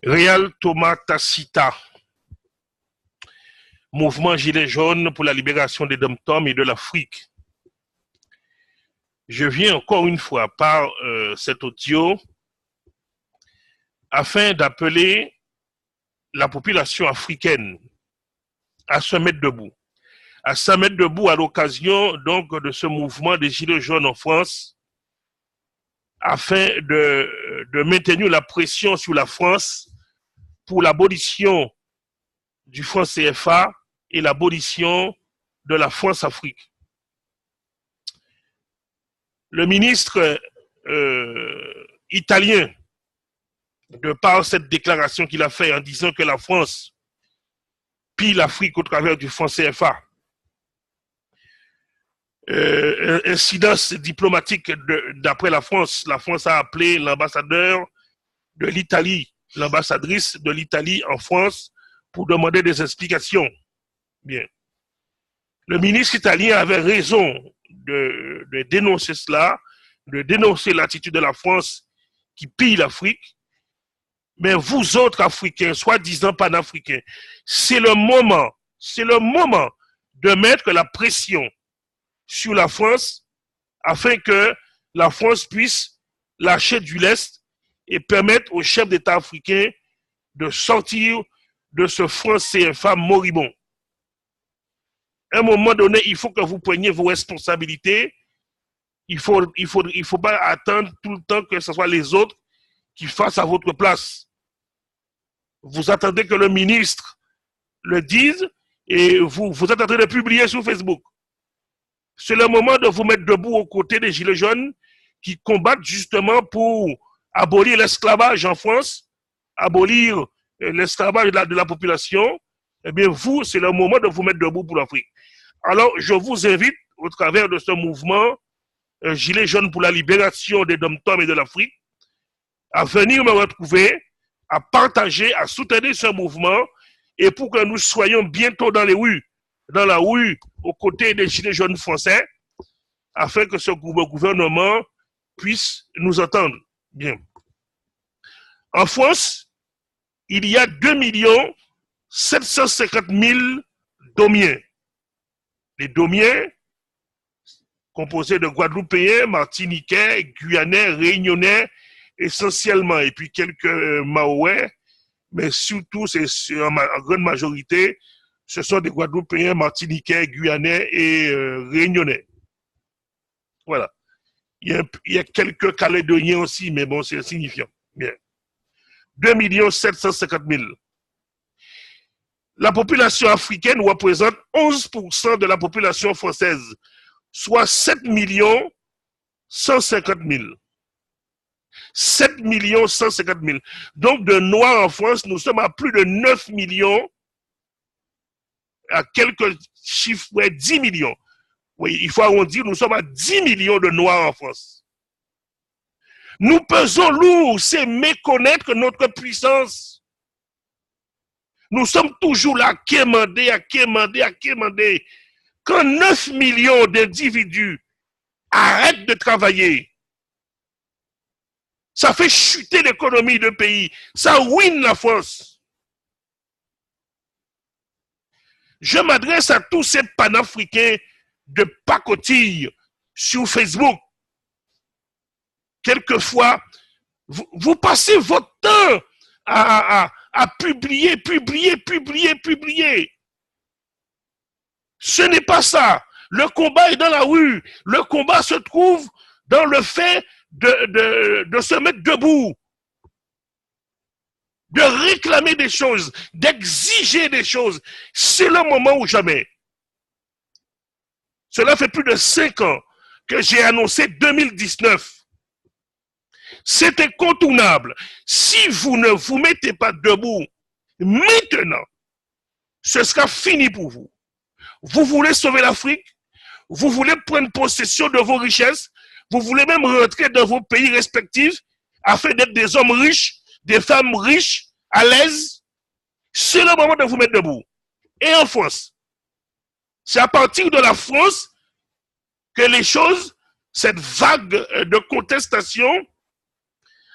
Réal Thomas Tacita, mouvement Gilets jaunes pour la libération des Dom-Tom et de l'Afrique. Je viens encore une fois par cet audio afin d'appeler la population africaine à se mettre debout. À se mettre debout à l'occasion donc de ce mouvement des Gilets jaunes en France afin de maintenir la pression sur la France pour l'abolition du franc CFA et l'abolition de la France-Afrique. Le ministre italien, de par cette déclaration qu'il a faite en disant que la France pille l'Afrique au travers du franc CFA, incidence diplomatique d'après la France a appelé l'ambassadeur de l'Italie, l'ambassadrice de l'Italie en France pour demander des explications. Bien. Le ministre italien avait raison de dénoncer cela, de dénoncer l'attitude de la France qui pille l'Afrique. Mais vous autres Africains, soi-disant panafricains, c'est le moment de mettre la pression sur la France afin que la France puisse lâcher du lest et permettre aux chefs d'État africains de sortir de ce franc CFA moribond. À un moment donné, il faut que vous preniez vos responsabilités. Il faut pas attendre tout le temps que ce soit les autres qui fassent à votre place. Vous attendez que le ministre le dise et vous êtes en train de publier sur Facebook. C'est le moment de vous mettre debout aux côtés des Gilets jaunes qui combattent justement pour abolir l'esclavage en France, abolir l'esclavage de la population. Eh bien, vous, c'est le moment de vous mettre debout pour l'Afrique. Alors, je vous invite, au travers de ce mouvement Gilets jaunes pour la libération des Dom-Tom et de l'Afrique, à venir me retrouver, à partager, à soutenir ce mouvement, et pour que nous soyons bientôt dans la rue, aux côtés des Gilets jaunes français, afin que ce gouvernement puisse nous entendre. Bien. En France, il y a 2 750 000 Domiens. Les Domiens, composés de Guadeloupéens, Martiniquais, Guyanais, Réunionnais, essentiellement, et puis quelques Mahorais, mais surtout, c'est en grande majorité, ce sont des Guadeloupéens, Martiniquais, Guyanais et Réunionnais. Voilà. Il y a quelques Calédoniens aussi, mais bon, c'est insignifiant. Bien. 2 750 000. La population africaine représente 11% de la population française, soit 7 150 000. 7 150 000. Donc, de Noirs en France, nous sommes à plus de 9 millions, à quelques chiffres, ouais, 10 millions. Oui, il faut arrondir, nous sommes à 10 millions de Noirs en France. Nous pesons lourd, c'est méconnaître notre puissance. Nous sommes toujours là à quémander. Quand 9 millions d'individus arrêtent de travailler, ça fait chuter l'économie du pays, ça ruine la France. Je m'adresse à tous ces panafricains de pacotille sur Facebook. Quelquefois, vous passez votre temps à publier. Ce n'est pas ça. Le combat est dans la rue. Le combat se trouve dans le fait de se mettre debout, de réclamer des choses, d'exiger des choses. C'est le moment ou jamais. Cela fait plus de 5 ans que j'ai annoncé 2019. C'est incontournable. Si vous ne vous mettez pas debout maintenant, ce sera fini pour vous. Vous voulez sauver l'Afrique, vous voulez prendre possession de vos richesses, vous voulez même rentrer dans vos pays respectifs afin d'être des hommes riches, des femmes riches, à l'aise. C'est le moment de vous mettre debout. Et en France, c'est à partir de la France que les choses, cette vague de contestation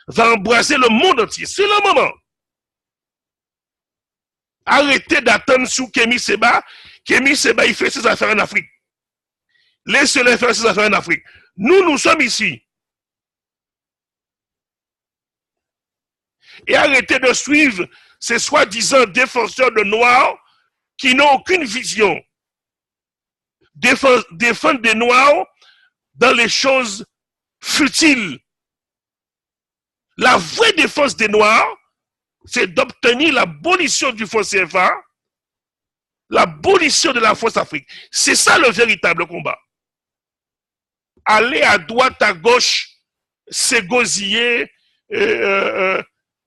va embraser le monde entier. C'est le moment. Arrêtez d'attendre sous Kémy Seba. Kémy Seba, il fait ses affaires en Afrique. Laissez-les faire ses affaires en Afrique. Nous sommes ici. Et arrêtez de suivre ces soi-disant défenseurs de Noirs qui n'ont aucune vision. Défendre des Noirs dans les choses futiles. La vraie défense des Noirs, c'est d'obtenir l'abolition du fonds CFA, l'abolition de la force Afrique. C'est ça le véritable combat. Aller à droite, à gauche, s'égosiller, je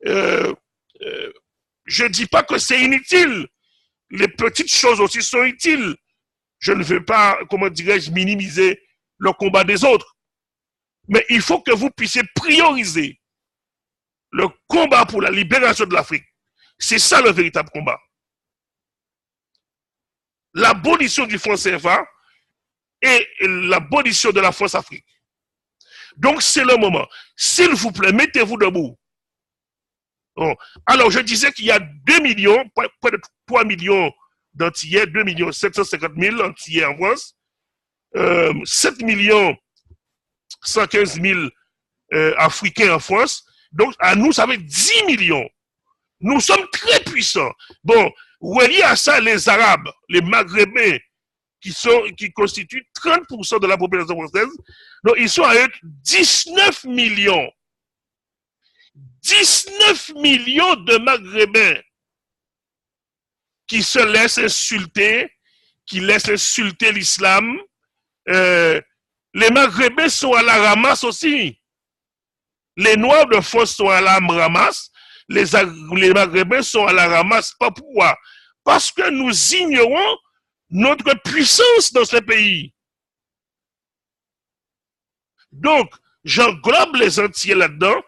ne dis pas que c'est inutile. Les petites choses aussi sont utiles. Je ne veux pas, comment dirais-je, minimiser le combat des autres. Mais il faut que vous puissiez prioriser le combat pour la libération de l'Afrique. C'est ça le véritable combat. L'abolition du franc CFA et l'abolition de la force Afrique. Donc c'est le moment. S'il vous plaît, mettez-vous debout. Bon. Alors je disais qu'il y a 2 millions, près de 3 millions d'Antillais, 2 750 000 Antillais en France, 7 115 000 Africains en France. Donc, à nous, ça fait 10 millions. Nous sommes très puissants. Bon, relié à ça, les Arabes, les Maghrébins, qui constituent 30% de la population française, donc ils sont à eux 19 millions. 19 millions de Maghrébins qui se laissent insulter, qui laissent insulter l'islam. Les Maghrébins sont à la ramasse aussi. Les Noirs de France sont à la ramasse, les Maghrébins sont à la ramasse. Pas pourquoi? Parce que nous ignorons notre puissance dans ce pays. Donc, j'englobe les Antillais là-dedans,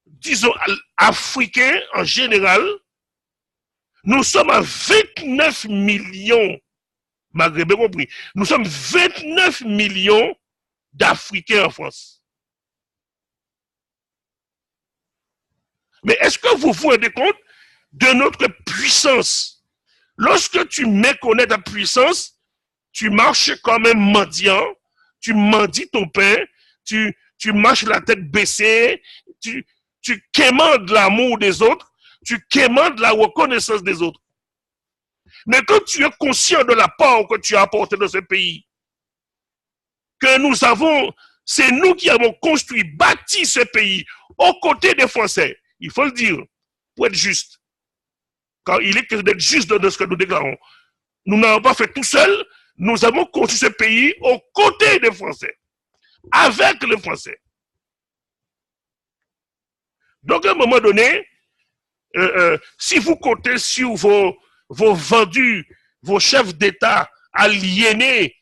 disons Africains en général. Nous sommes à 29 millions, Maghrébins compris, nous sommes 29 millions d'Africains en France. Mais est-ce que vous vous rendez compte de notre puissance? Lorsque tu méconnais ta puissance, tu marches comme un mendiant, tu mendies ton pain, tu marches la tête baissée, tu quémandes l'amour des autres, tu quémandes la reconnaissance des autres. Mais quand tu es conscient de l'apport que tu as apporté dans ce pays, que nous avons, c'est nous qui avons construit, bâti ce pays aux côtés des Français. Il faut le dire, pour être juste. Car il est question d'être juste dans ce que nous déclarons. Nous n'avons pas fait tout seul, nous avons construit ce pays aux côtés des Français, avec les Français. Donc, à un moment donné, si vous comptez sur vos vendus, vos chefs d'État aliénés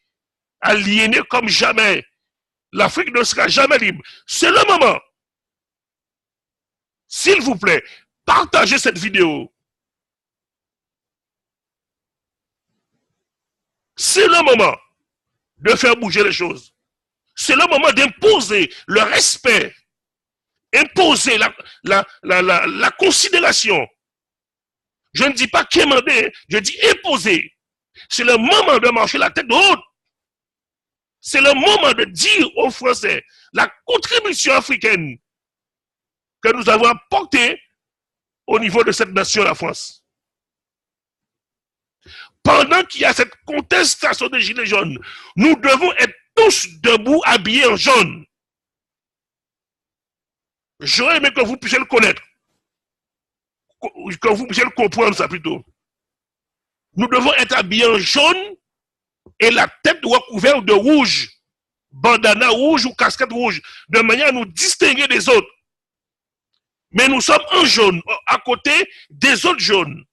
comme jamais, l'Afrique ne sera jamais libre. C'est le moment. S'il vous plaît, partagez cette vidéo. C'est le moment de faire bouger les choses. C'est le moment d'imposer le respect, imposer la considération. Je ne dis pas quémander, je dis imposer. C'est le moment de marcher la tête haute. C'est le moment de dire aux Français la contribution africaine que nous avons apportée au niveau de cette nation, la France. Pendant qu'il y a cette contestation des Gilets jaunes, nous devons être tous debout, habillés en jaune. J'aurais aimé que vous puissiez le connaître, que vous puissiez le comprendre, ça plutôt. Nous devons être habillés en jaune et la tête recouverte de rouge, bandana rouge ou casquette rouge, de manière à nous distinguer des autres. Mais nous sommes en jaune, à côté des autres jaunes.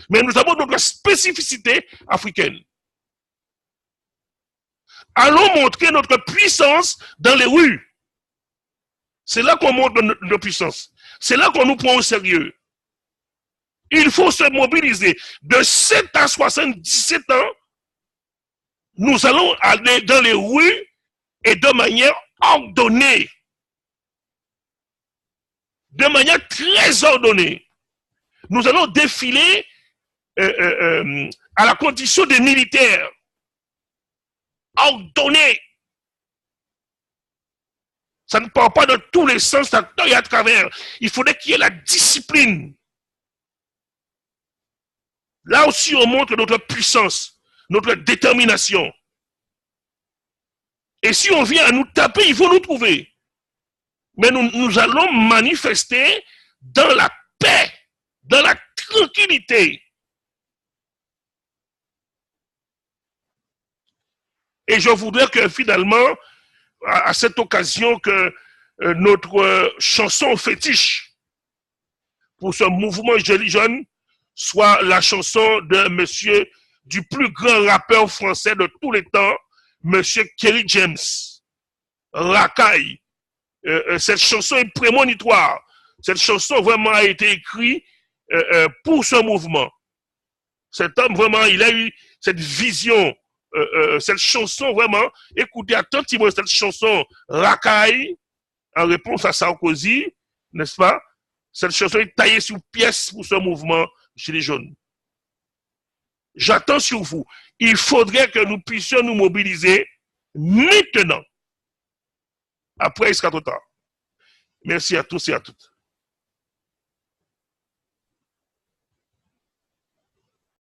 Mais nous avons notre spécificité africaine. Allons montrer notre puissance dans les rues. C'est là qu'on montre notre puissance. C'est là qu'on nous prend au sérieux. Il faut se mobiliser. De 7 à 77 ans, nous allons aller dans les rues et de manière ordonnée. De manière très ordonnée. Nous allons défiler à la condition des militaires, ordonnés. Ça ne part pas dans tous les sens, à temps et à travers. Il faudrait qu'il y ait la discipline. Là aussi, on montre notre puissance, notre détermination. Et si on vient à nous taper, il faut nous trouver. Mais nous allons manifester dans la paix, dans la tranquillité. Et je voudrais que finalement, à cette occasion, que notre chanson fétiche pour ce mouvement Gilets jaunes soit la chanson de monsieur, du plus grand rappeur français de tous les temps, monsieur Kerry James, Racaille. Cette chanson est prémonitoire. Cette chanson vraiment a été écrite pour ce mouvement. Cet homme vraiment, il a eu cette vision, cette chanson vraiment, écoutez attentivement cette chanson Racaille, en réponse à Sarkozy, n'est-ce pas? Cette chanson est taillée sur pièce pour ce mouvement Gilets jaunes. J'attends sur vous. Il faudrait que nous puissions nous mobiliser maintenant. Après, il sera trop tard. Merci à tous et à toutes.